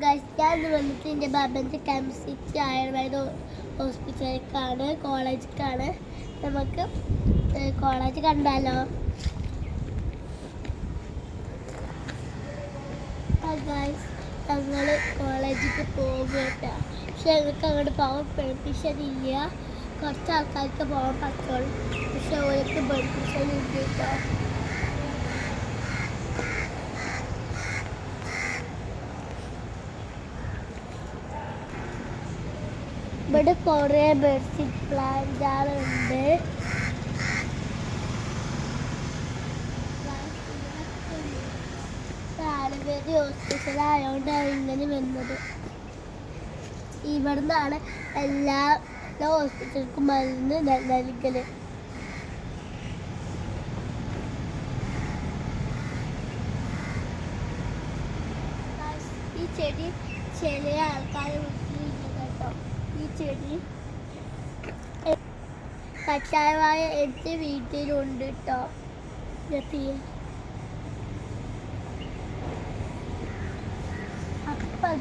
ഞാൻ വന്നിട്ട് എൻ്റെ ബാബൻ്റെ കെംസിറ്റി ആയുർവേദ ഹോസ്പിറ്റലിലേക്കാണ്, കോളേജിലേക്കാണ്. നമുക്ക് കോളേജ് കണ്ടാലോ? ഞങ്ങൾ കോളേജിലേക്ക് പോകുക. പക്ഷെ ഞങ്ങൾക്ക് അങ്ങോട്ട് പോകാൻ പെർമിഷൻ ഇല്ല. കുറച്ച് ആൾക്കാർക്ക് പോകാൻ പറ്റുള്ളൂ, പക്ഷെ അവർക്ക് പെർമിഷൻ ഇല്ല കേട്ടോ. ഇവിടെ കുറേ മെഡിസിൻ പ്ലാന്റുകളുണ്ട്. ആയുർവേദ ഹോസ്പിറ്റലായതുകൊണ്ടാണ് ഇങ്ങനെ വരുന്നത്. ഇവിടുന്നാണ് എല്ലാ ഹോസ്പിറ്റലിനും മരുന്ന് നൽകല്. ഈ ചെടി ചില ആൾക്കാർ കേട്ടോ. ഈ ചെടി കഷായമായ എൻ്റെ വീട്ടിലുണ്ട് കേട്ടോ. അപ്പം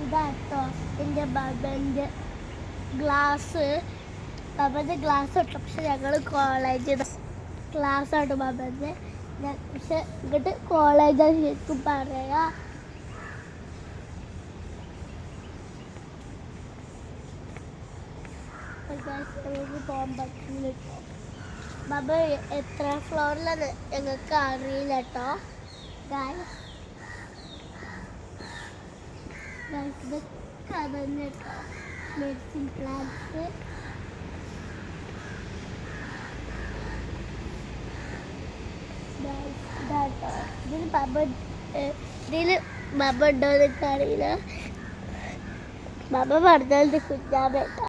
ഇതാട്ടോ എൻ്റെ ബാബൻ്റെ ഗ്ലാസ് ഇട്ടു. പക്ഷെ ഞങ്ങൾ കോളേജ് ക്ലാസ് ആട്ടോ ബാബൻ്റെ. പക്ഷെ ഇങ്ങോട്ട് കോളേജാണ് ശരിക്കും പറയാ. പോകാൻ പറ്റില്ല കേട്ടോ. ബാബ എത്ര ഫ്ലോറിലാണ് ഞങ്ങൾക്ക് അറിയില്ല കേട്ടോ. മെഡിസിൻ പ്ലാന്റ്സ് ഇതാട്ടോ. ഇതിൽ ബബ ഉണ്ടോ എന്നൊക്കെ അറിയില്ല. ബബ പറഞ്ഞത് കുഞ്ഞാമേട്ടോ.